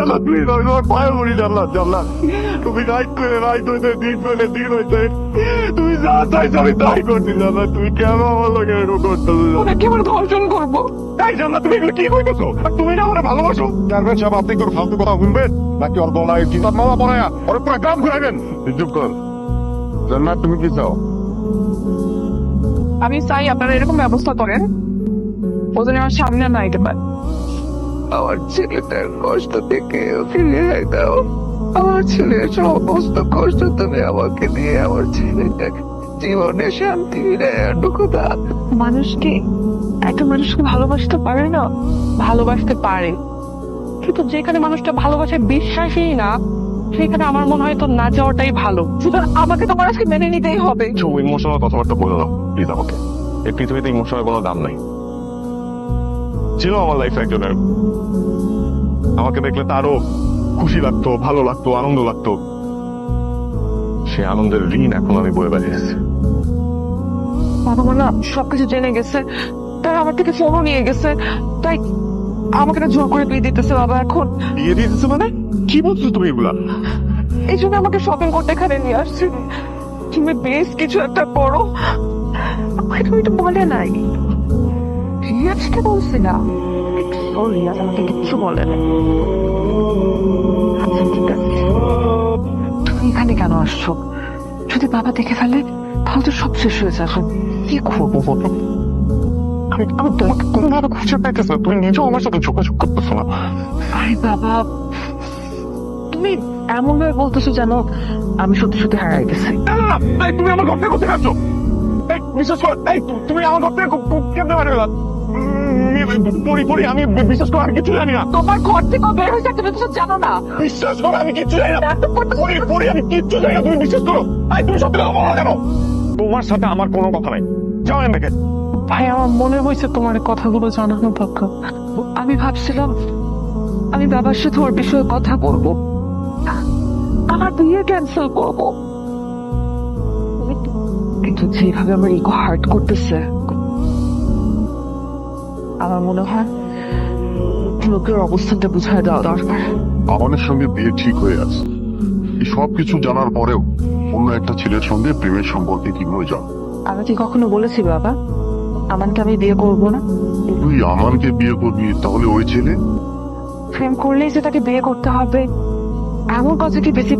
জান্নাত প্লিজ আমি তোমার পায়ে পড়ি জান্নাত জান্নাত তুমি রাইট করে রাইট হইতে দিন করে দিন হইতে তুমি যা চাইছো আমি তাই করছি জান্নাত তুমি কেন আমার লোকে এরকম করতেছো ওনাকে আমার ধর্ষণ করবো। তাই জান্নাত তুমি এগুলো কি কইতেছো আর তুমি না আমার ভালোবাসো জানবেন সব আপনি করে ফালতু কথা শুনবেন নাকি ওর গলায় কিতাব মালা পড়ায়া ওর পুরো গ্রাম ঘুরাইবেন চুপ কর জান্নাত তুমি কি চাও আমি চাই আপনারা এরকম ব্যবস্থা করেন ও যেন আমার সামনে না আইতে পারে। আমার ছেলেটার কষ্ট থেকে ওকে রেহাই দাও। আমার ছেলের সমস্ত কষ্ট তুমি আমাকে দিয়ে আমার ছেলেটাকে জীবনে শান্তি ঢুকো দাও। মানুষকে একটা মানুষকে ভালোবাসতে পারে না, ভালোবাসতে পারে, কিন্তু যেখানে মানুষটা ভালোবাসায় বিশ্বাসই না সেখানে আমার মনে হয় তো না যাওয়াটাই ভালো। সুতরাং আমাকে তোমার আজকে মেনে নিতেই হবে। ইমোশনাল কথাবার্তা বলে দাও প্লিজ আমাকে এই পৃথিবীতে ইমোশনাল কোনো দাম নাই ছিল আমার লাইফে একজনের আমাকে দেখলে তারও খুশি লাগতো ভালো লাগতো আনন্দ লাগতো সে আনন্দের ঋণ এখন আমি বয়ে বেড়িয়েছি বাবা মা না সবকিছু জেনে গেছে, তারা আমার থেকে ফোনও নিয়ে গেছে, তাই আমাকে না জোর করে বিয়ে দিতেছে বাবা। এখন বিয়ে দিয়ে দিচ্ছে মানে কি বলছো তুমি এগুলা এই জন্য আমাকে শপিং করতে এখানে নিয়ে আসছে। তুমি বেশ কিছু একটা করো। আমাকে তুমি তো বলে নাই, রিয়াজকে বলছি না। ও রিয়াজ আমাকে কিচ্ছু বলে নাই। আচ্ছা ঠিক আছে, তুমি এখানে কেন আসছো? যদি বাবা দেখে ফেলে তাহলে তো সব শেষ হয়ে যাবে। কি করবো বলো? আমি তোমাকে কোনোভাবে খুঁজে পাইতেছি না তুমি নিজেও আমার সাথে যোগাযোগ করতেছো না আরে বাবা তুমি এমন ভাবে বলতেছো যেন আমি সত্যি সত্যি হারাই গেছি। তুমি আমার ঘর থেকে কোথায় আসছো বিশেষ করে তুমি আমার ঘর থেকে কেমনে হারিয়ে গেলা পড়ি পড়ি আমি বিশ্বাস করে আমি কিছু জানি না তোমার ঘর থেকে বের হয়েছে তুমি তো জানো না। বিশ্বাস করো আমি কিচ্ছু জানি না পড়ি পড়ি আমি কিচ্ছু জানি না তুমি বিশ্বাস করো তুমি সত্যি কথা বলো না কেন তোমার সাথে আমার কোনো কথা নাই যাও এখান থেকে। ভাই আমার মনে হয়েছে তোমার কথাগুলো জানানো দরকার। আমি ভাবছিলাম আমি বাবার সাথে ওর বিষয়ে কথা বলবো, আমার বিয়ে ক্যান্সেল করবো, কিন্তু যেভাবে আমার ইগো হার্ট করতেছে আমার মনে হয় লোকের অবস্থানটা বুঝায় দেওয়া দরকার। আমানের সঙ্গে বিয়ে ঠিক হয়ে আছে এই সবকিছু জানার পরেও অন্য একটা ছেলের সঙ্গে প্রেমের সম্পর্কে কিভাবে যাও আমি কি কখনো বলেছি বাবা আমানকে আমি বিয়ে করবো না? তুই আমানকে বিয়ে করবি তাহলে ওই ছেলে প্রেম করলেই যে তাকে বিয়ে করতে হবে এমন কথা কি বেশি